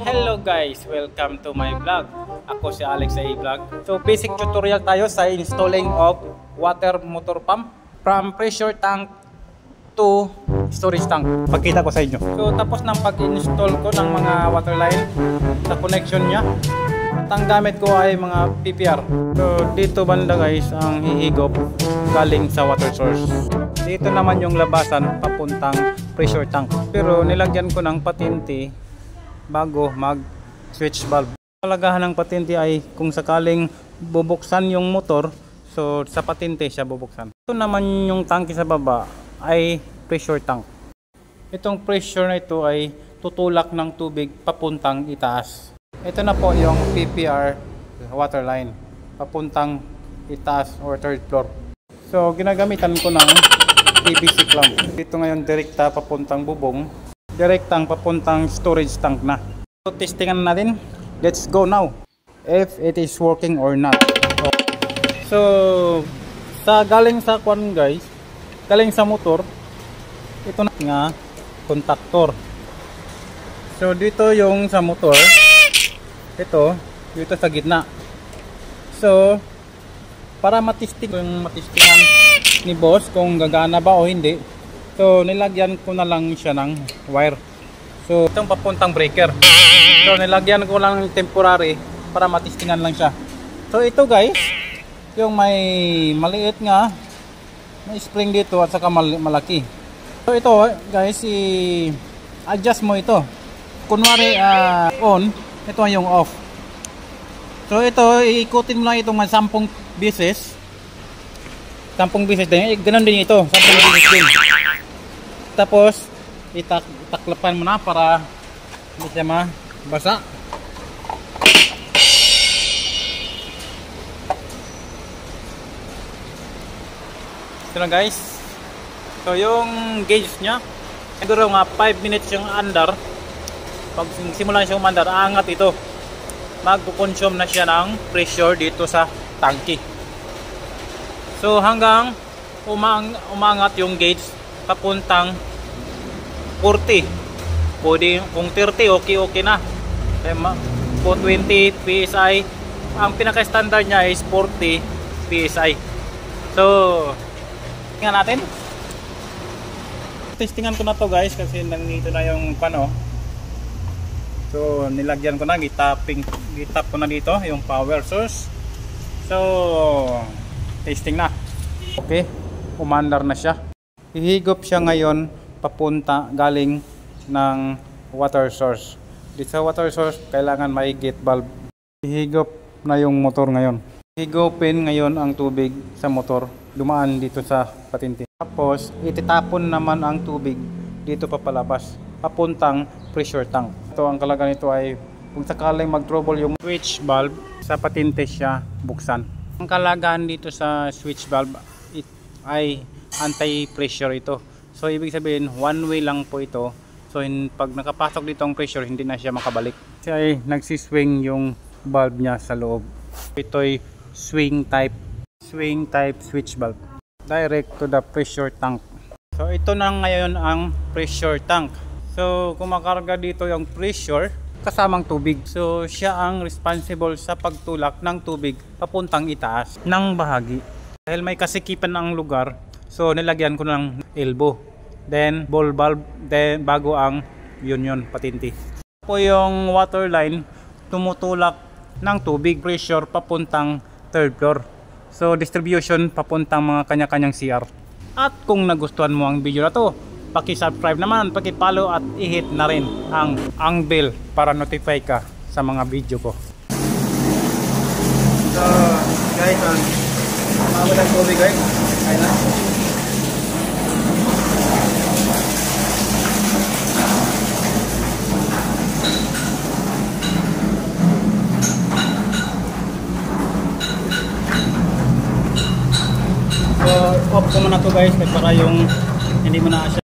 Hello guys, welcome to my vlog. Ako si Alex A Vlog. So basic tutorial tayo sa installing of water motor pump from pressure tank to storage tank. Pagkita ko sa inyo. So tapos ng pag-install ko ng mga water line sa connection niya, ang gamit ko ay mga PPR. So dito banda guys ang hihigop galing sa water source. Dito naman yung labasan papuntang pressure tank. Pero nilagyan ko ng patente bago mag switch valve. Kalagahan ng patente ay kung sakaling bubuksan yung motor, so sa patente siya bubuksan. Ito naman yung tangke sa baba ay pressure tank. Itong pressure na ito ay tutulak ng tubig papuntang itaas. Ito na po yung PPR water line papuntang itaas or third floor. So ginagamitan ko ng PVC clamp. Dito ngayon direkta papuntang bubong, direktang papuntang storage tank na. So testingan natin. Let's go now if it is working or not. So galing sa kwan guys, galing sa motor, ito na nga contactor. So dito yung sa motor, ito dito sa gitna. So para matistingan ni boss kung gagana ba o hindi, so nilagyan ko na lang siya ng wire. So itong papuntang breaker, so nilagyan ko lang ng temporary para matistingan lang siya. So ito guys, yung may maliit nga may spring dito at saka malaki. So ito guys, i-adjust mo ito. Kunwari on, ito yung off. So ito, iikutin mo lang ito mga 10 beses. 10 beses din, ganun din ito, 10 beses din. Tapos itaklapan mo na para hindi siya mabasa. Ito na guys. So yung gauge nya, siguro nga 5 minutes yung andar. Pag simulan siya umandar, aangat ito. Magpo-consume na siya ng pressure dito sa tangke. So hanggang umangat yung gauge papuntang 40. Pwede kung 30 okay na. Kung 20 PSI, ang pinaka-standard niya is 40 PSI. So tingnan natin. Testingan ko na to guys kasi nandito na yung pano. So nilagyan ko na, gitap ko na dito yung power source. So testing na. Okay, umandar na siya. Hihigop siya ngayon papunta galing ng water source. Dito sa water source kailangan may gate valve. Hihigop na yung motor ngayon. Higopin ngayon ang tubig sa motor, dumaan dito sa patente. Tapos ititapon naman ang tubig dito papalabas papuntang pressure tank. Ito ang kalagahan nito ay kung sakaling mag-trouble yung switch valve, sa patente siya buksan. Ang kalagahan dito sa switch valve ay anti-pressure ito. So ibig sabihin one way lang po ito. So pag nakapasok dito ang pressure, hindi na siya makabalik. Kasi ay nagsiswing yung valve niya sa loob. Ito'y swing type switch valve. Direct to the pressure tank. So ito na ngayon ang pressure tank. So kumakarga dito yung pressure kasamang tubig. So siya ang responsible sa pagtulak ng tubig papuntang itaas ng bahagi. Dahil may kasikipan ang lugar, so nilagyan ko ng elbow, then ball valve, then bago ang union patente. Po yung water line tumutulak ng tubig pressure papuntang third floor. So distribution papuntang mga kanya-kanyang CR. At kung nagustuhan mo ang video na to, paki-subscribe naman, paki-follow at i-hit na rin ang bell para notify ka sa mga video ko. So guys, mawala ang tubig guys. Ayun na. So off ko muna to guys para yung hindi mo na siya